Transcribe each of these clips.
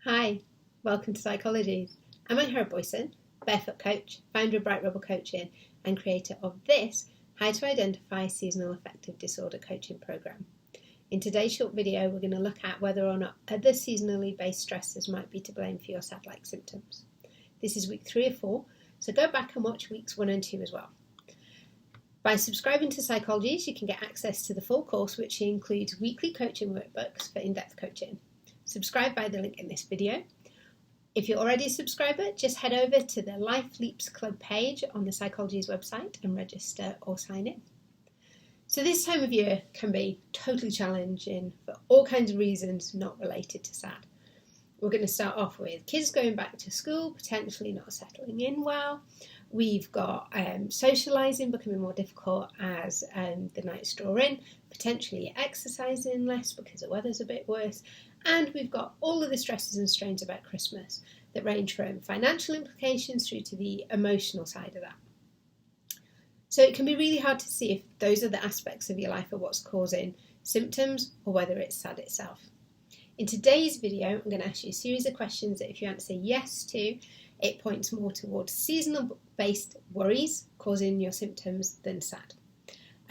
Hi, welcome to Psychologies. I'm Anne Boyson, barefoot coach, founder of Bright Rebel Coaching and creator of this How to Identify Seasonal Affective Disorder coaching program. In today's short video, we're going to look at whether or not other seasonally based stressors might be to blame for your sad-like symptoms. This is week 3 of 4, so go back and watch weeks 1 and 2 as well. By subscribing to Psychologies, you can get access to the full course, which includes weekly coaching workbooks for in-depth coaching. Subscribe by the link in this video. If you're already a subscriber, just head over to the Life Leaps Club page on the Psychologies website and register or sign in. So this time of year can be totally challenging for all kinds of reasons not related to SAD. We're going to start off with kids going back to school, potentially not settling in well. We've got socialising becoming more difficult as the nights draw in, potentially exercising less because the weather's a bit worse. And we've got all of the stresses and strains about Christmas that range from financial implications through to the emotional side of that. So it can be really hard to see if those are the aspects of your life are what's causing symptoms or whether it's SAD itself. In today's video, I'm going to ask you a series of questions that if you answer yes to, it points more towards seasonal-based worries causing your symptoms than SAD.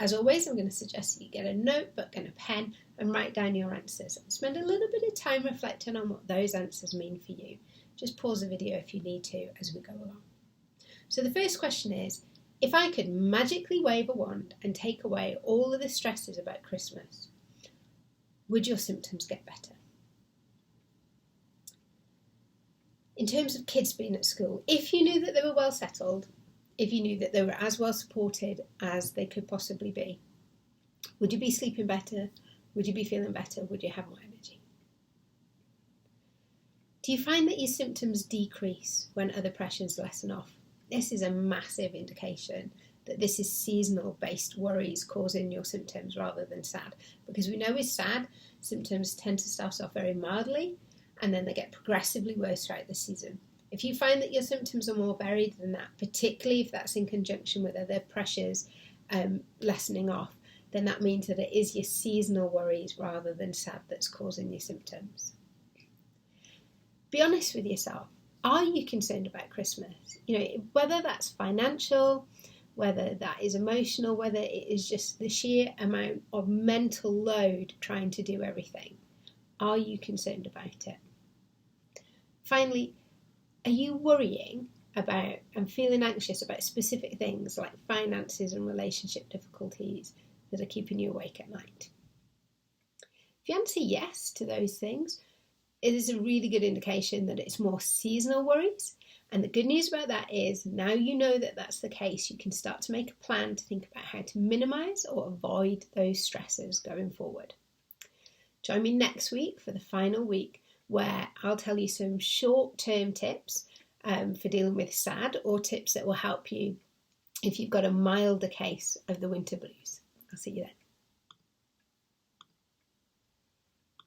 As always, I'm going to suggest that you get a notebook and a pen and write down your answers. Spend a little bit of time reflecting on what those answers mean for you. Just pause the video if you need to as we go along. So the first question is, if I could magically wave a wand and take away all of the stresses about Christmas, would your symptoms get better? In terms of kids being at school, if you knew that they were well settled, if you knew that they were as well supported as they could possibly be, would you be sleeping better? Would you be feeling better? Would you have more energy? Do you find that your symptoms decrease when other pressures lessen off? This is a massive indication that this is seasonal based worries causing your symptoms rather than SAD. Because we know with SAD, symptoms tend to start off very mildly and then they get progressively worse throughout the season. If you find that your symptoms are more varied than that, particularly if that's in conjunction with other pressures lessening off, then that means that it is your seasonal worries rather than SAD that's causing your symptoms. Be honest with yourself. Are you concerned about Christmas? Whether that's financial, whether that is emotional, whether it is just the sheer amount of mental load trying to do everything. Are you concerned about it? Finally, are you worrying about and feeling anxious about specific things like finances and relationship difficulties that are keeping you awake at night? If you answer yes to those things, it is a really good indication that it's more seasonal worries. And the good news about that is now you know that that's the case, you can start to make a plan to think about how to minimise or avoid those stressors going forward. Join me next week for the final week where I'll tell you some short-term tips for dealing with SAD or tips that will help you if you've got a milder case of the winter blues. I'll see you then.